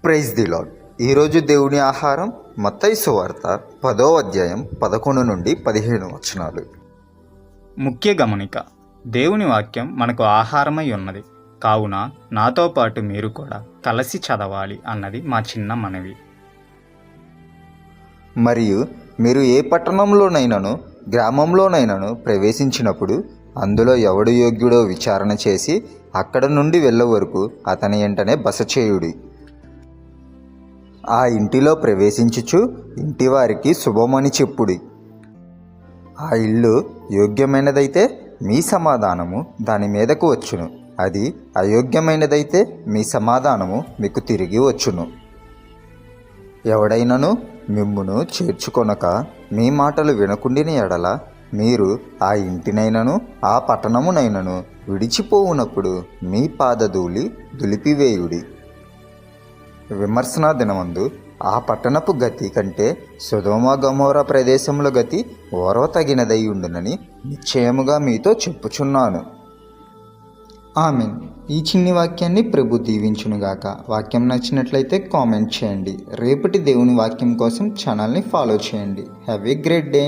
Praise the lord. ఈరోజు దేవుని ఆహారం మత్తయి సువార్త 10వ అధ్యాయం 11 నుండి 15 వచనాలు. ముఖ్య గమనిక: దేవుని వాక్యం మనకు ఆహారమై ఉన్నది కావున నాతో పాటు మీరు కూడా కలిసి చదవాలి అన్నది మా చిన్న మనవి. మరియు మీరు ఏ పట్టణంలోనైనాను గ్రామంలోనైనాను ప్రవేశించినప్పుడు అందులో ఎవడు యోగ్యుడో విచారణ చేసి అక్కడ నుండి వెళ్ళే వరకు అతని వెంటనే బస చేయుడి. ఆ ఇంటిలో ప్రవేశించుచు ఇంటివారికి శుభమని చెప్పుడి. ఆ ఇల్లు యోగ్యమైనదైతే మీ సమాధానము దాని మీదకు వచ్చును, అది అయోగ్యమైనదైతే మీ సమాధానము మీకు తిరిగి వచ్చును. ఎవడైనను మిమ్మును చేర్చుకొనక మీ మాటలు వినకుండిన ఎడల మీరు ఆ ఇంటినైనను ఆ పట్టణమునైనను విడిచిపోవునప్పుడు మీ పాదధూళి దులిపివేయుడి. విమర్శనా దినమందు ఆ పట్టణపు గతి కంటే సొదొమ గొమొర్రా ప్రదేశముల గతి ఓర్వతగినదై ఉండునని నిశ్చయముగా మీతో చెప్పుచున్నాను. ఆమెన్. ఈ చిన్ని వాక్యాన్ని ప్రభు దీవించునుగాక. వాక్యం నచ్చినట్లయితే కామెంట్ చేయండి. రేపటి దేవుని వాక్యం కోసం ఛానల్ని ఫాలో చేయండి. Have a great day.